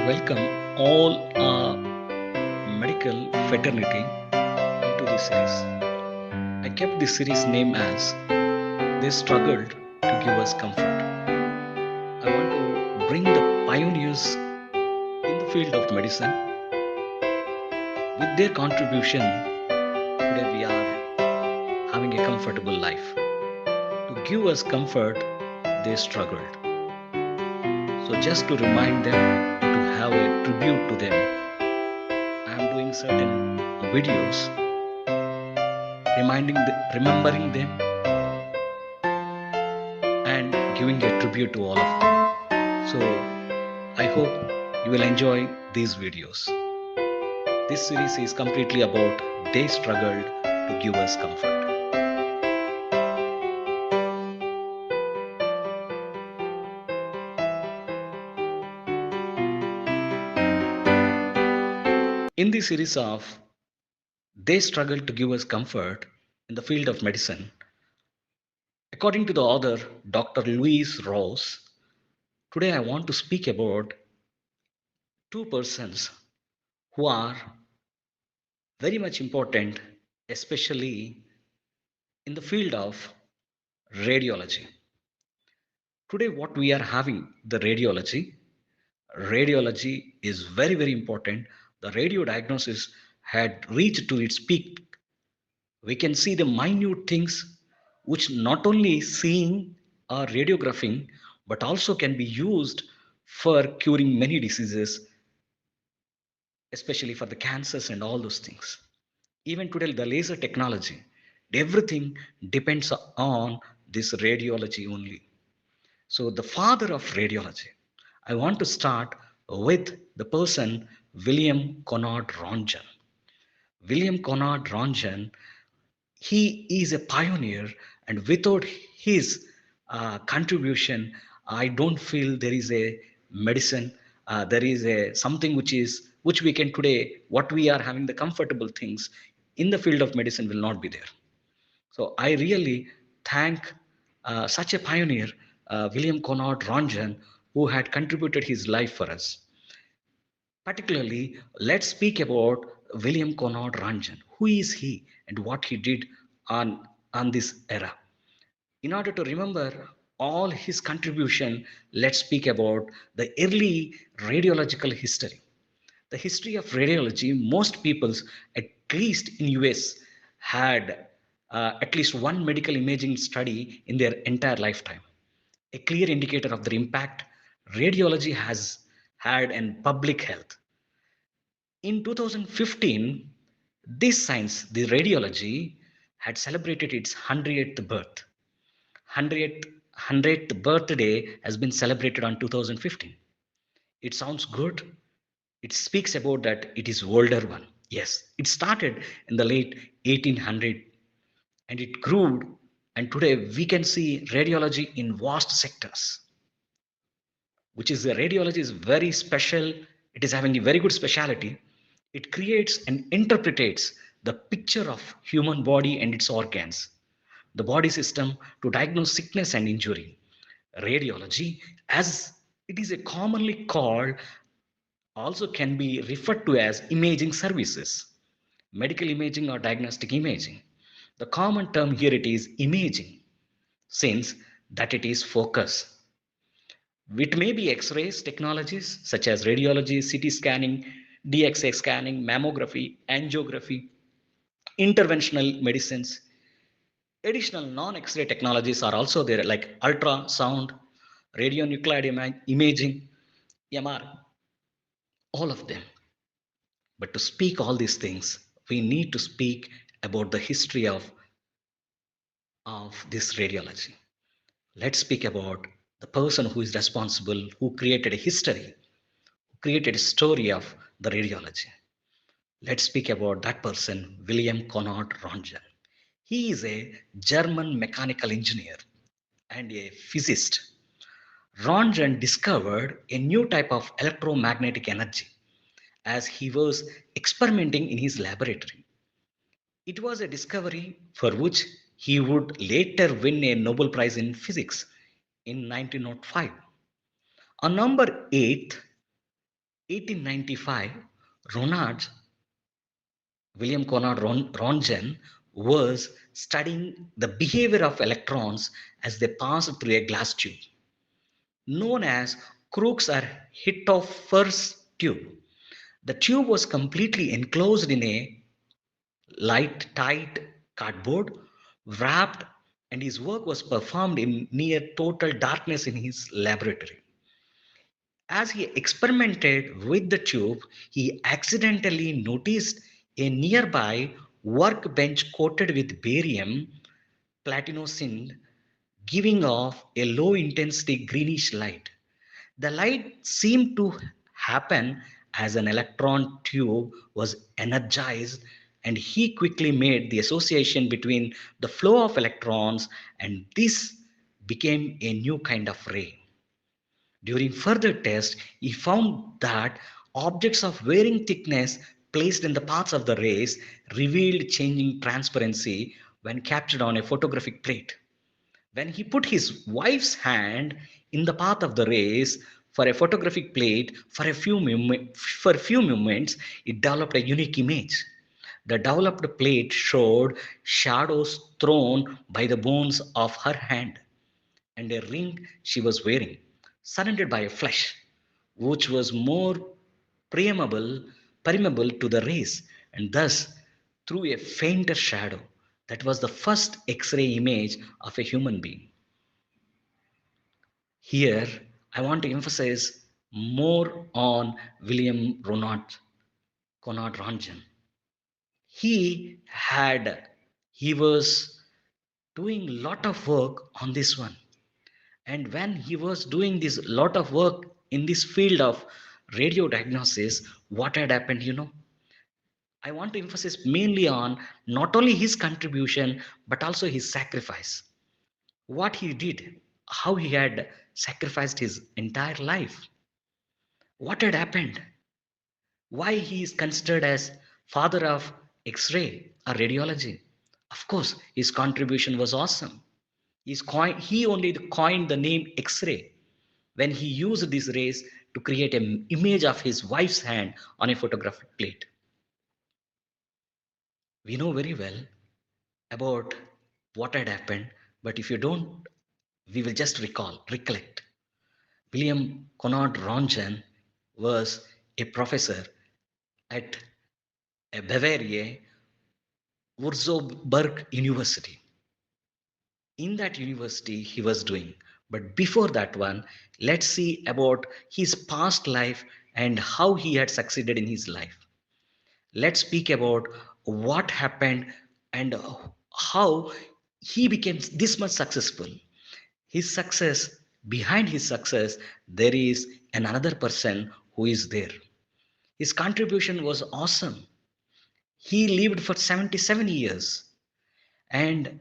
welcome all our medical fraternity into this series. I kept this series name as They Struggled to Give Us Comfort. I want to bring the pioneers in the field of medicine. With their contribution, today we are having a comfortable life. To give us comfort, they struggled. So, just to remind them, to have a tribute to them, I am doing certain videos remembering them and giving a tribute to all of them. So I hope you will enjoy these videos. This series is completely about they struggled to give us comfort. In this series of they struggled to give us comfort in the field of medicine, according to the author Dr. Louis Rose, today I want to speak about two persons who are very much important, especially in the field of radiology. Today, what we are having the radiology is very, very important. The radio diagnosis had reached to its peak. We can see the minute things which not only seeing or radiographing but also can be used for curing many diseases, especially for the cancers and all those things. Even today, the laser technology, everything depends on this radiology only. So, the father of radiology, I want to start with the person William Conrad Rontgen. William Conrad Rontgen, he is a pioneer, and without his contribution, I don't feel there is a medicine. There is a something which we can today. What we are having the comfortable things in the field of medicine will not be there. So I really thank such a pioneer, William Conrad Rontgen, who had contributed his life for us. Particularly, let's speak about William Conrad Rontgen. Who is he and what he did on this era? In order to remember all his contribution, let's speak about the early radiological history. The history of radiology, most peoples, at least in US, had at least one medical imaging study in their entire lifetime, a clear indicator of the impact radiology has had in public health. In 2015, this science, the radiology, had celebrated its 100th birth. 100th birthday has been celebrated on 2015. It sounds good. It speaks about that it is older one. Yes, it started in the late 1800 and it grew, and today we can see radiology in vast sectors, which is the radiology is very special. It is having a very good speciality. It creates and interprets the picture of human body and its organs, the body system to diagnose sickness and injury. Radiology, as it is a commonly called, also can be referred to as imaging services, medical imaging or diagnostic imaging. The common term here it is imaging, since that it is focus. It may be X-rays technologies such as radiology, CT scanning, DXA scanning, mammography, angiography, interventional medicines. Additional non-X-ray technologies are also there like ultrasound, radionuclide imaging, MR, all of them. But to speak all these things, we need to speak about the history of this radiology. Let's speak about the person who is responsible, who created a history, who created a story of the radiology. Let's speak about that person, William Conrad Rontgen. He is a German mechanical engineer and a physicist. Rontgen discovered a new type of electromagnetic energy as he was experimenting in his laboratory. It was a discovery for which he would later win a Nobel Prize in Physics in 1905. On November 8th, 1895, Ronald William Conrad Rontgen was studying the behavior of electrons as they pass through a glass tube, known as Crookes or Hitoffer's tube. The tube was completely enclosed in a light tight cardboard, wrapped, and his work was performed in near total darkness in his laboratory. As he experimented with the tube, he accidentally noticed a nearby workbench coated with barium platinocene giving off a low intensity greenish light. The light seemed to happen as an electron tube was energized, and he quickly made the association between the flow of electrons and this became a new kind of ray. During further tests, he found that objects of varying thickness placed in the paths of the rays revealed changing transparency when captured on a photographic plate. When he put his wife's hand in the path of the rays for a photographic plate for a few moments, it developed a unique image. The developed plate showed shadows thrown by the bones of her hand and a ring she was wearing, surrounded by a flesh which was more permeable, permeable to the rays, and thus threw a fainter shadow. That was the first X-ray image of a human being. Here, I want to emphasize more on William Conrad Rontgen. He had he was doing a lot of work on this one, and when he was doing this lot of work in this field of radio diagnosis, what had happened, I want to emphasize mainly on not only his contribution but also his sacrifice. What he did, how he had sacrificed his entire life. What had happened? Why he is considered as father of X-ray or radiology? Of course, his contribution was awesome. He only coined the name X-ray when he used these rays to create an image of his wife's hand on a photographic plate. We know very well about what had happened, but if you don't, we will just recollect. William Conrad Rontgen was a professor at a Bavaria Würzburg University. In that university, he was doing. But before that one, let's see about his past life and how he had succeeded in his life. Let's speak about what happened and how he became this much successful. His success, behind his success, there is another person who is there. His contribution was awesome. He lived for 77 years, and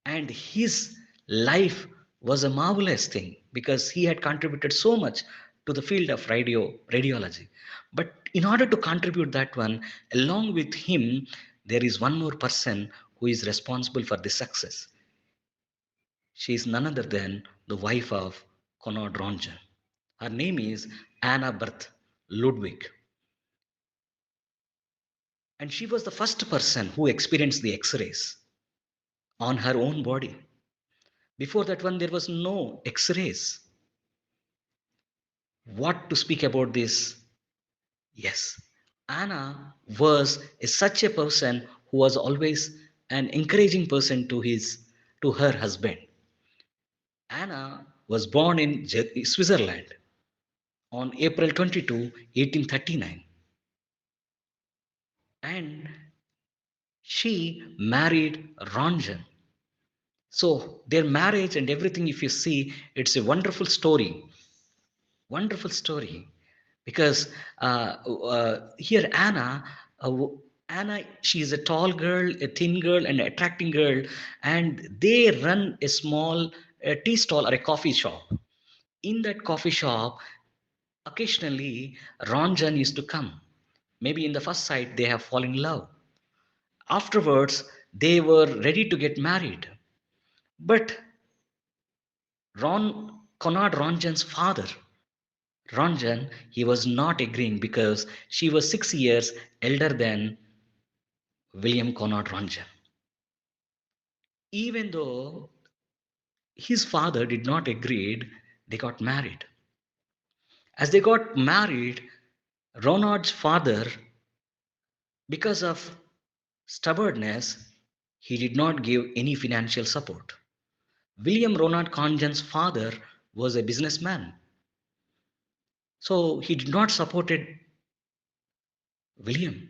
his life was a marvelous thing because he had contributed so much to the field of radiology. But in order to contribute that one, along with him, there is one more person who is responsible for this success. She is none other than the wife of Conrad Rontgen. Her name is Anna Berth Ludwig, and she was the first person who experienced the X-rays on her own body. Before that one, there was no X-rays. What to speak about this? Yes, Anna was such a person who was always an encouraging person to her husband. Anna was born in Switzerland on April 22, 1839, and she married Ranjan. So their marriage and everything, if you see, it's a wonderful story, because here Anna, she is a tall girl, a thin girl, and an attracting girl, and they run a small tea stall or a coffee shop. In that coffee shop, occasionally Ranjan used to come. Maybe in the first sight they have fallen in love. Afterwards, they were ready to get married, but Conrad Ranjan's father, Ranjan, he was not agreeing because she was 6 years elder than William Conrad Ranjan. Even though his father did not agree, they got married. As they got married, Ronald's father, because of stubbornness, he did not give any financial support. William Ronald Conjan's father was a businessman, so he did not support William.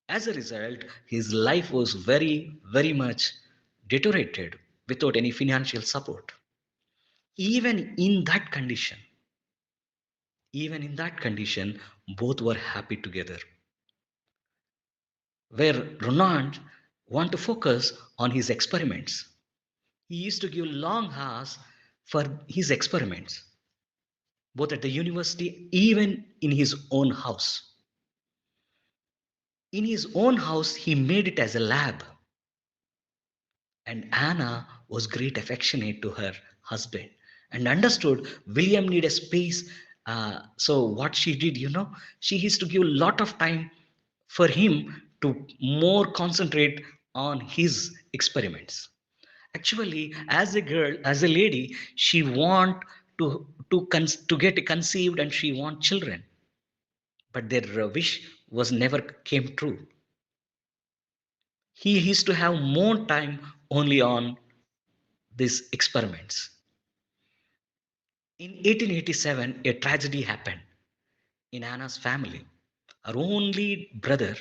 As a result, his life was very, very much deteriorated without any financial support. Even in that condition, even in that condition, both were happy together. Where Ronald wanted to focus on his experiments. He used to give long hours for his experiments, both at the university, even in his own house. In his own house, he made it as a lab. And Anna was great affectionate to her husband and understood William needed space. So what she did, she used to give a lot of time for him to more concentrate on his experiments. Actually, as a girl, as a lady, she want to get conceived and she want children, but their wish was never came true. He used to have more time only on these experiments. In 1887, a tragedy happened in Anna's family. Her only brother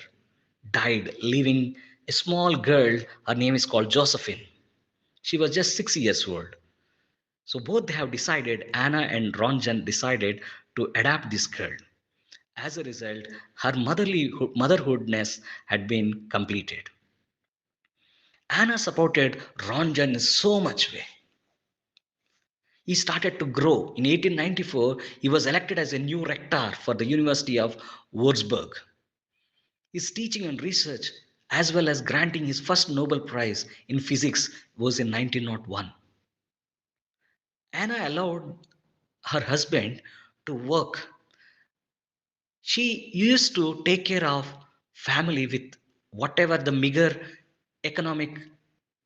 died, leaving a small girl. Her name is called Josephine. She was just 6 years old. So both have decided, Anna and Ranjan decided to adopt this girl. As a result, her motherhoodness had been completed. Anna supported Ranjan in so much way. He started to grow. In 1894, he was elected as a new rector for the University of Würzburg. His teaching and research, as well as granting his first Nobel Prize in physics, was in 1901. Anna allowed her husband to work. She used to take care of family with whatever the meager economic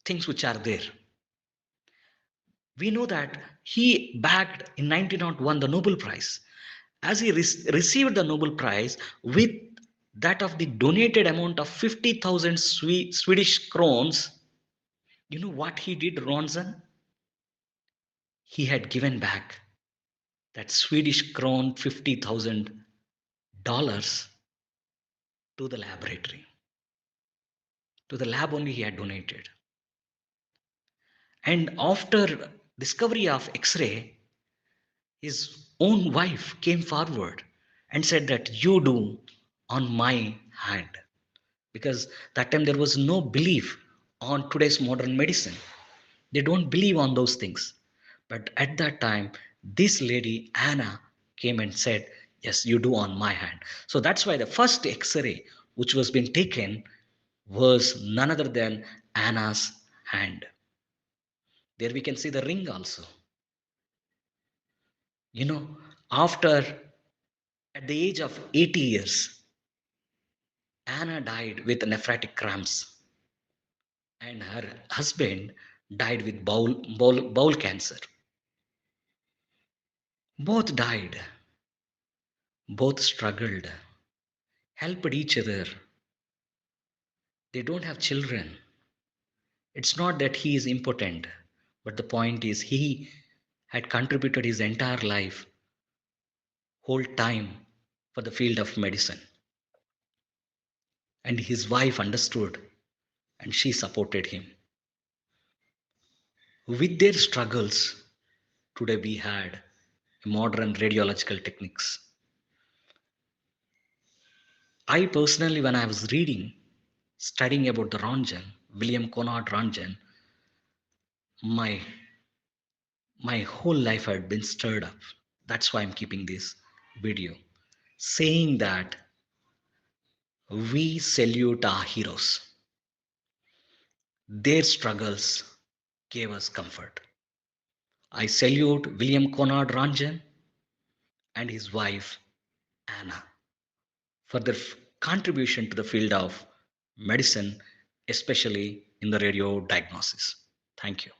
things which are there. We know that he bagged in 1901 the Nobel Prize. As he received the Nobel Prize with that of the donated amount of 50,000 Swedish crowns, you know what he did, Ronson? He had given back that Swedish crown $50,000 to the laboratory. To the lab only he had donated. And after discovery of X-ray, his own wife came forward and said that you do on my hand. Because that time there was no belief on today's modern medicine. They don't believe on those things. But at that time, this lady, Anna, came and said, yes, you do on my hand. So that's why the first X-ray which was being taken was none other than Anna's hand. There we can see the ring also. You know, after at the age of 80 years, Anna died with nephrotic cramps, and her husband died with bowel cancer. Both died, both struggled, helped each other. They don't have children. It's not that he is impotent, but the point is he had contributed his entire life, whole time for the field of medicine. And his wife understood and she supported him. With their struggles, today we had modern radiological techniques. I personally, when I was reading, studying about the Rontgen, William Conrad Rontgen, my my whole life had been stirred up. That's why I'm keeping this video, saying that we salute our heroes. Their struggles gave us comfort. I salute William Conrad Rontgen. and his wife Anna for their contribution to the field of medicine, especially in the radio diagnosis. Thank you.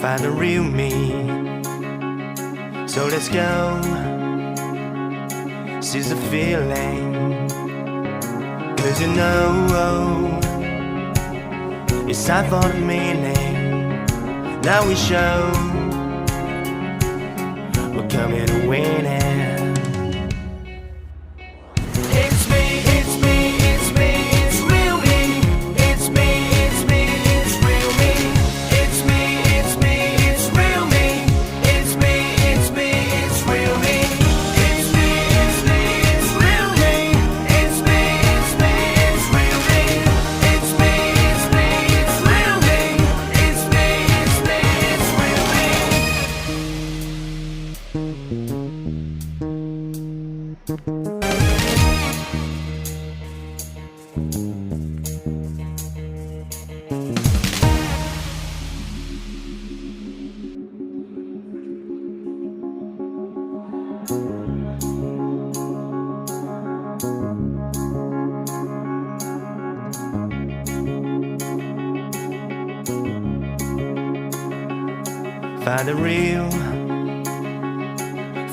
Find the real me. So let's go, seize the feeling. 'Cause you know, it's time for the meaning. Now we show we're coming to win it.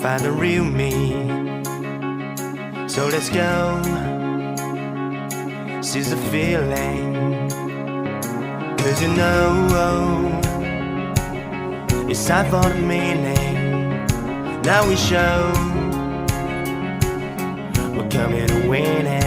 Find the real me. So let's go, seize the feeling. 'Cause you know, it's time for the meaning. Now we show we're coming to win it.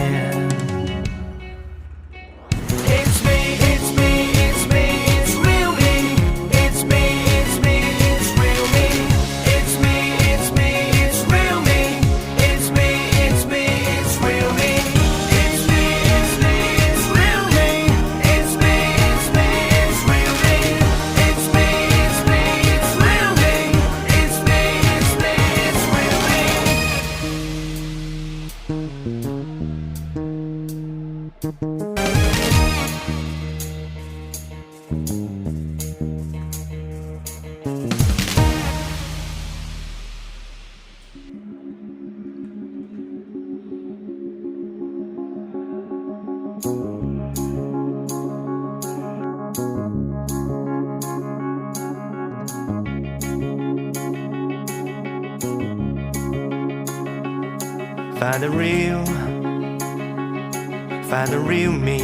Find the real me.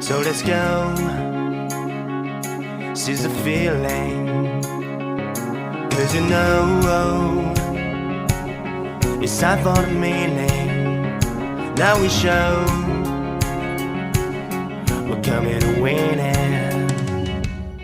So let's go, seize the feeling. 'Cause you know, it's time for the meaning. Now we show we're coming to win it.